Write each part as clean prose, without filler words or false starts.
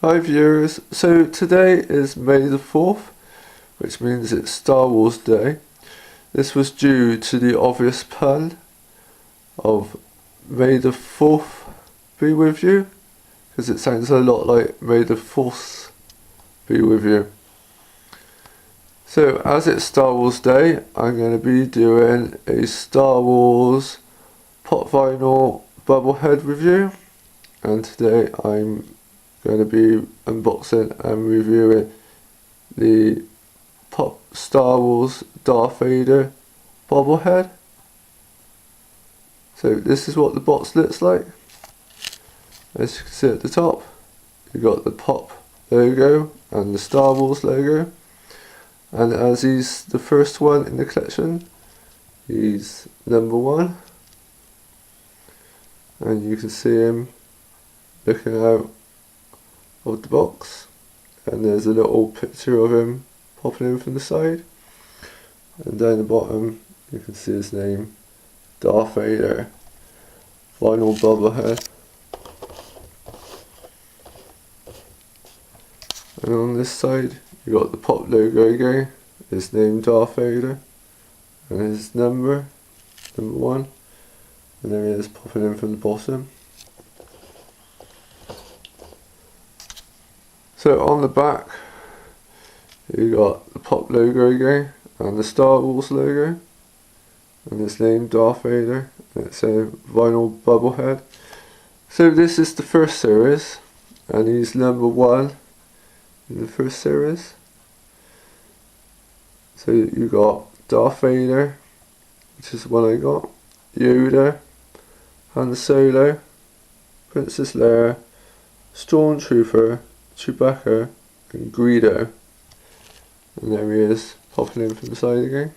Hi viewers, so today is May the 4th, which means it's Star Wars Day. This was due to the obvious pun of May the 4th be with you, because it sounds a lot like May the Force be with you. So as it's Star Wars Day, I'm going to be doing a Star Wars pop vinyl Bobble-Head review, and today I'm going to be unboxing and reviewing the Pop Star Wars Darth Vader Bobble-Head. So this is what the box looks like. As you can see at the top, you've got the Pop logo and the Star Wars logo. And as he's the first one in the collection, he's number 1. And you can see him looking out of the box, and there's a little picture of him popping in from the side, and down the bottom you can see his name, Darth Vader vinyl Bobble-Head. And on this side you got the Pop logo again, his name Darth Vader, and his number 1, and there he is popping in from the bottom. So on the back, you got the Pop logo again, and the Star Wars logo, and his name Darth Vader, and it's a vinyl Bobble-Head. So this is the first series, and he's number 1 in the first series. So you got Darth Vader, which is the one I got, Yoda, Han Solo, Princess Leia, Stormtrooper, Chewbacca, and Greedo. And there he is, popping in from the side again.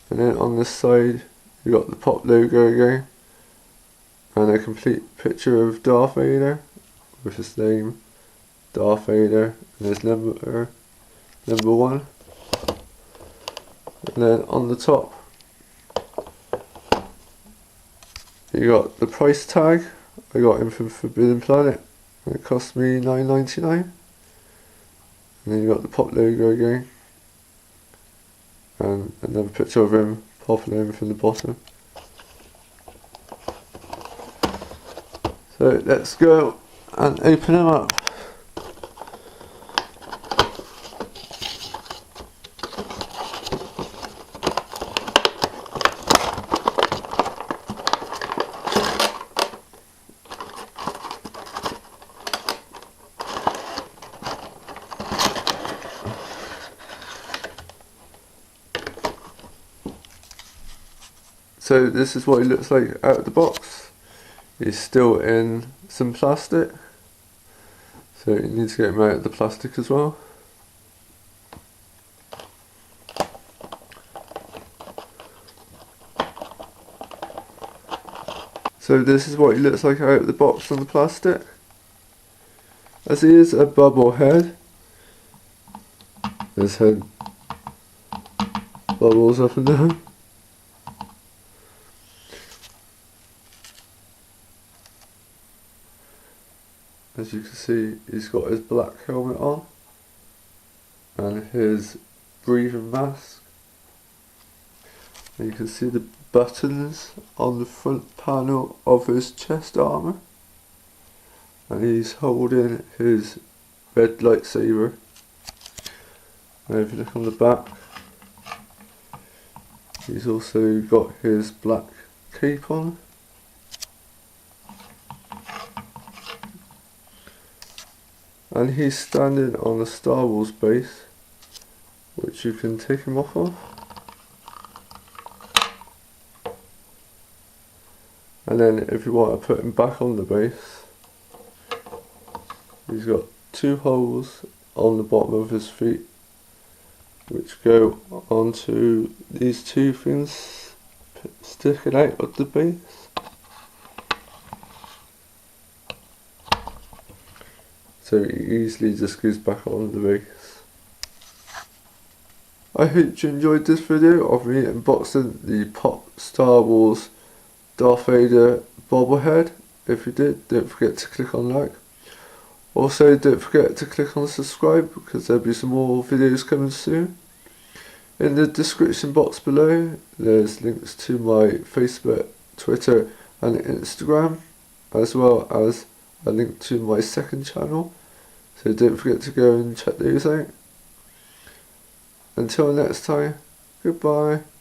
And then on this side you got the Pop logo again, and a complete picture of Darth Vader with his name Darth Vader and his number 1. And then on the top you got the price tag. I got him from Forbidden Planet, and it cost me $9.99. And then you got the Pop logo again, and another picture of him popping over from the bottom. So let's go and open him up. So this is what he looks like out of the box. He's still in some plastic, so you need to get him out of the plastic as well. So this is what he looks like out of the box on the plastic. As he is a Bobble-Head, his head bubbles up and down. As you can see, he's got his black helmet on and his breathing mask. And you can see the buttons on the front panel of his chest armor. And he's holding his red lightsaber. And if you look on the back, he's also got his black cape on. And he's standing on a Star Wars base, which you can take him off of. And then if you want to put him back on the base, he's got 2 holes on the bottom of his feet, which go onto these 2 things sticking out of the base. So he easily just goes back on the base. I hope you enjoyed this video of me unboxing the Pop Star Wars Darth Vader Bobble-Head, If you did, don't forget to click on like. Also, don't forget to click on subscribe because there'll be some more videos coming soon. In the description box below, there's links to my Facebook, Twitter and Instagram, as well as a link to my second channel. So don't forget to go and check those out. Until next time, goodbye.